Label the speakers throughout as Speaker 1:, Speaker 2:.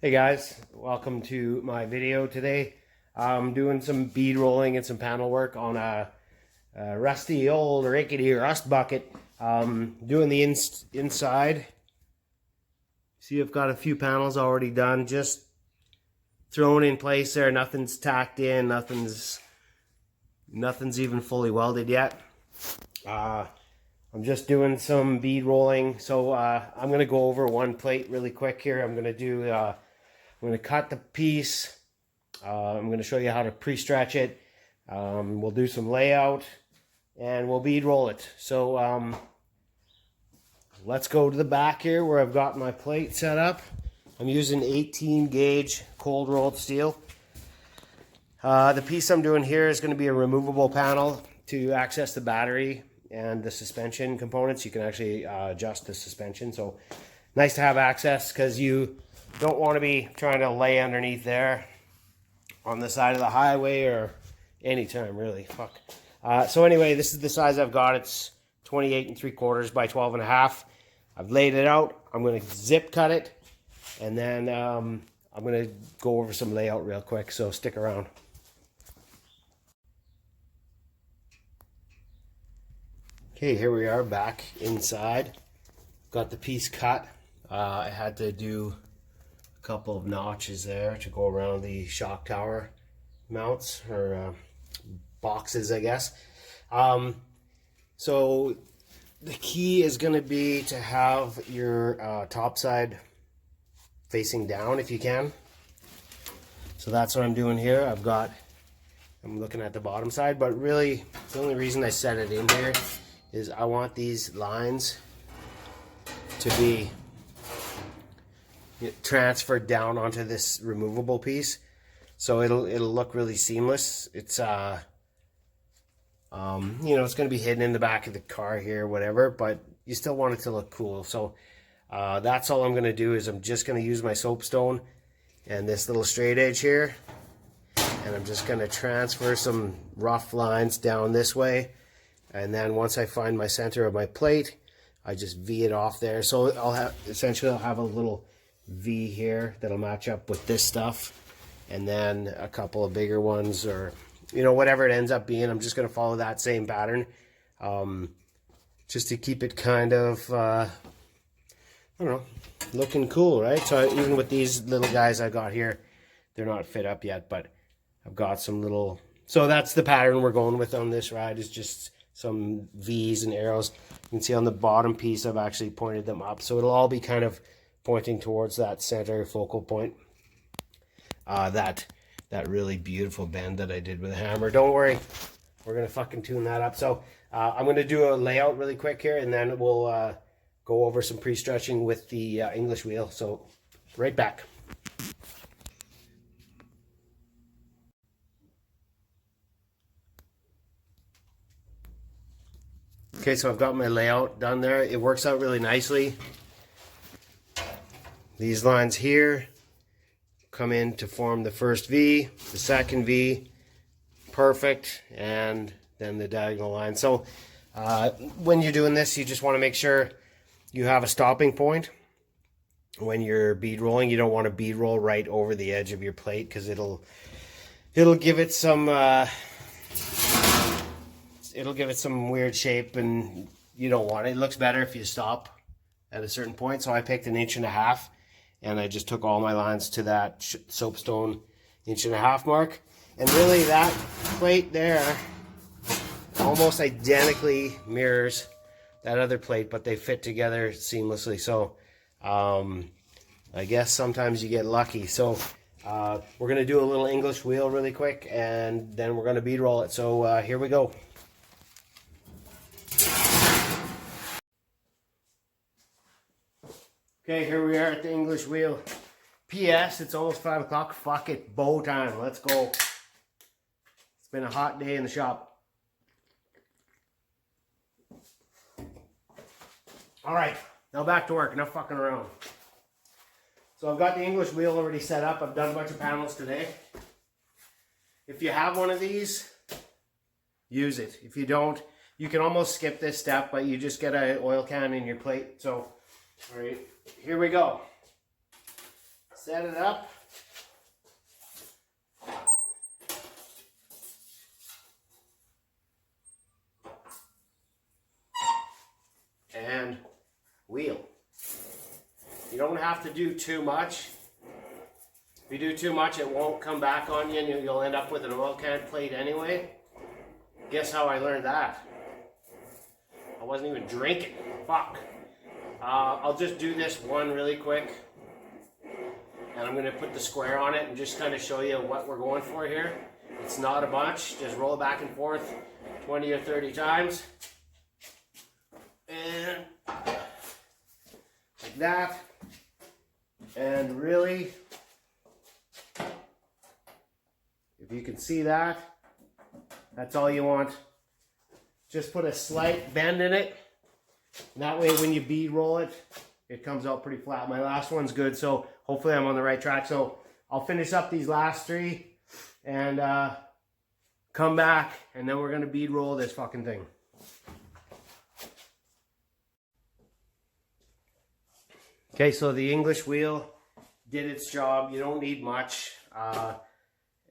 Speaker 1: Hey guys, welcome to my video today. I'm doing some bead rolling and some panel work on a rusty old rickety rust bucket. Doing the inside. See, I've got a few panels already done, just thrown in place there. Nothing's tacked in, nothing's even fully welded yet. I'm just doing some bead rolling, so I'm going to go over one plate really quick here. I'm going to cut the piece. I'm going to show you how to pre-stretch it. We'll do some layout and we'll bead roll it. So let's go to the back here where I've got my plate set up. I'm using 18 gauge cold rolled steel. The piece I'm doing here is going to be a removable panel to access the battery and the suspension components. You can actually adjust the suspension. So nice to have access because you don't want to be trying to lay underneath there on the side of the highway or anytime really. Fuck. So anyway, this is the size I've got. It's 28 3/4 by 12.5. I've laid it out. I'm going to zip cut it, and then I'm going to go over some layout real quick. So stick around. Okay, here we are back inside. Got the piece cut. I had to do a couple of notches there to go around the shock tower mounts or boxes, I guess. So the key is going to be to have your top side facing down if you can. So that's what I'm doing here. I'm looking at the bottom side, but really the only reason I set it in here is I want these lines to be transferred down onto this removable piece, so it'll look really seamless. It's it's going to be hidden in the back of the car here, whatever, but you still want it to look cool. So that's all I'm going to do is I'm just going to use my soapstone and this little straight edge here, and I'm just going to transfer some rough lines down this way. And then once I find my center of my plate, I just V it off there. So I'll have a little V here that'll match up with this stuff, and then a couple of bigger ones, or whatever it ends up being. I'm just going to follow that same pattern, just to keep it kind of I don't know, looking cool, right? So even with these little guys I got here, they're not fit up yet, but I've got some little. So that's the pattern we're going with on this ride, is just some V's and arrows. You can see on the bottom piece I've actually pointed them up, so it'll all be kind of pointing towards that center focal point. That really beautiful bend that I did with a hammer. Don't worry, we're gonna fucking tune that up. So I'm gonna do a layout really quick here, and then we'll go over some pre-stretching with the English wheel. So right back. Okay, so I've got my layout done there. It works out really nicely. These lines here come in to form the first V, the second V, perfect, and then the diagonal line. So when you're doing this, you just want to make sure you have a stopping point. When you're bead rolling, you don't want to bead roll right over the edge of your plate, because it'll give it some weird shape, and you don't want it. It looks better if you stop at a certain point. So I picked 1.5 inches, and I just took all my lines to that soapstone 1.5 inch mark. And really that plate there almost identically mirrors that other plate, but they fit together seamlessly. So I guess sometimes you get lucky. So we're going to do a little English wheel really quick, and then we're going to bead roll it. So here we go. Okay, here we are at the English wheel. P.S. It's almost 5 o'clock. Fuck it, bow time. Let's go. It's been a hot day in the shop. All right, now back to work. Enough fucking around. So I've got the English wheel already set up. I've done a bunch of panels today. If you have one of these, use it. If you don't, you can almost skip this step, but you just get an oil can in your plate. So, all right, here we go. set it up. And wheel. You don't have to do too much. If you do too much, it won't come back on you and you'll end up with an oil can plate anyway. Guess how I learned that? I wasn't even drinking. Fuck. I'll just do this one really quick. And I'm going to put the square on it and just kind of show you what we're going for here. It's not a bunch. Just roll it back and forth 20 or 30 times. And like that. And really, if you can see that, that's all you want. Just put a slight bend in it. And that way when you bead roll it, it comes out pretty flat. My last one's good, so hopefully I'm on the right track. So I'll finish up these last three and come back, and then we're gonna bead roll this fucking thing. Okay, so the English wheel did its job. You don't need much.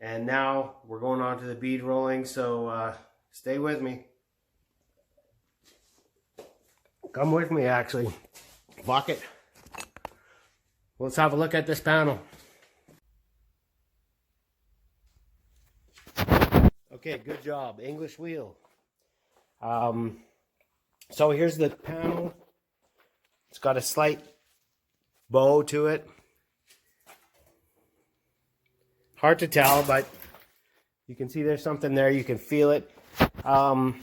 Speaker 1: And now we're going on to the bead rolling, so stay with me. Come with me, actually. Fuck it. Let's have a look at this panel. Okay, good job. English wheel. So here's the panel. It's got a slight bow to it. Hard to tell, but you can see there's something there. You can feel it. The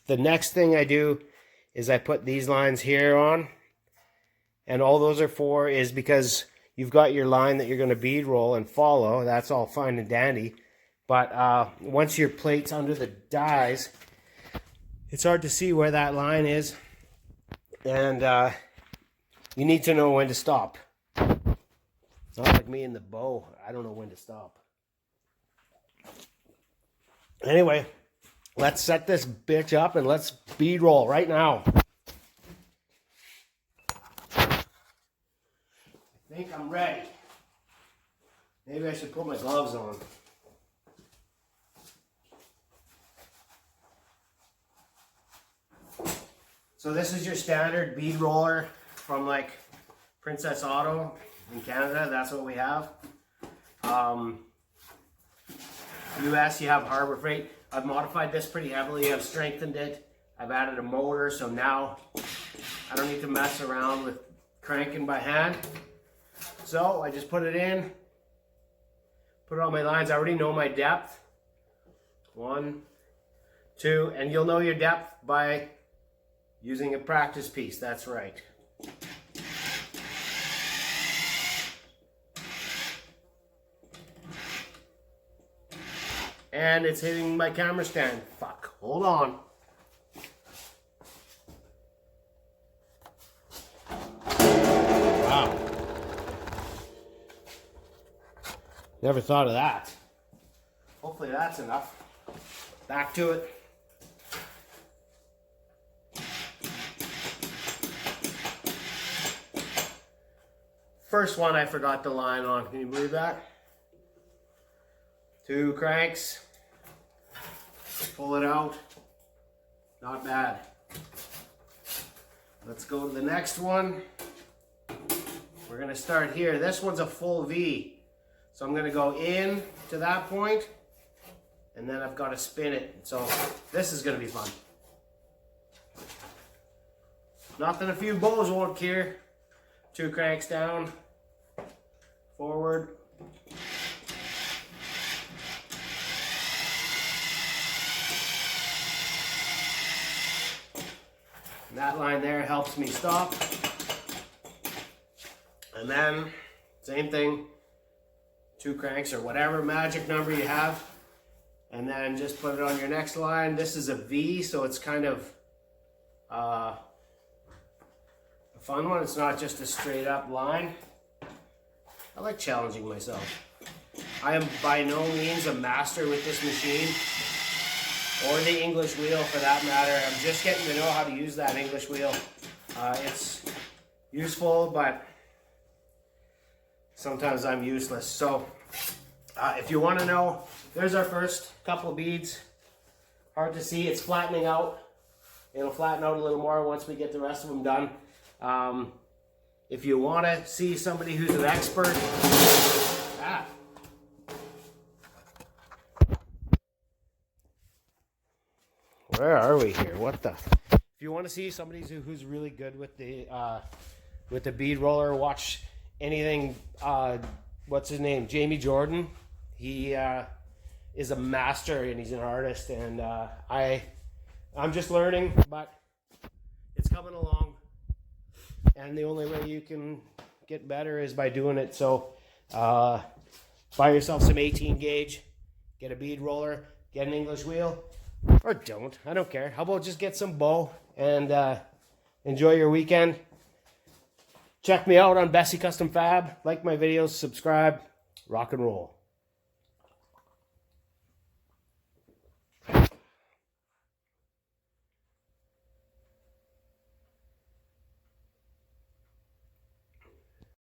Speaker 1: next thing I do is I put these lines here on. And all those are for is because you've got your line that you're going to bead roll and follow. That's all fine and dandy. But once your plate's under the dies, it's hard to see where that line is. And you need to know when to stop. It's not like me and the bow. I don't know when to stop. Anyway, let's set this bitch up and let's bead roll right now. I think I'm ready. Maybe I should put my gloves on. So this is your standard bead roller from like Princess Auto in Canada. That's what we have. US, you have Harbor Freight. I've modified this pretty heavily. I've strengthened it. I've added a motor, so now I don't need to mess around with cranking by hand. So I just put it in, put all my lines. I already know my depth. 1, 2, and you'll know your depth by using a practice piece. That's right. And it's hitting my camera stand. Fuck, hold on. Wow. Never thought of that. Hopefully that's enough. Back to it. First one I forgot the line on. Can you believe that? 2 cranks. Pull it out. Not bad. Let's go to the next one. We're going to start here. This one's a full V. So I'm going to go in to that point, and then I've got to spin it. So this is going to be fun. Nothing a few bows won't cure. 2 cranks down, forward. And that line there helps me stop. And then, same thing, 2 cranks or whatever magic number you have. And then just put it on your next line. This is a V, so it's kind of a fun one. It's not just a straight up line. I like challenging myself. I am by no means a master with this machine, or the English wheel for that matter. I'm just getting to know how to use that English wheel. It's useful, but sometimes I'm useless. So if you want to know, there's our first couple of beads. Hard to see, it's flattening out. It'll flatten out a little more once we get the rest of them done. If you want to see somebody who's an expert, where are we here? What the? If you want to see somebody who's really good with the bead roller, watch anything. What's his name? Jamie Jordan. He is a master and he's an artist, and I'm just learning, but it's coming along. And the only way you can get better is by doing it. So buy yourself some 18 gauge, get a bead roller, get an English wheel, or don't. I don't care. How about just get some bow and enjoy your weekend. Check me out on Besse Custom Fab. Like my videos, subscribe, rock and roll.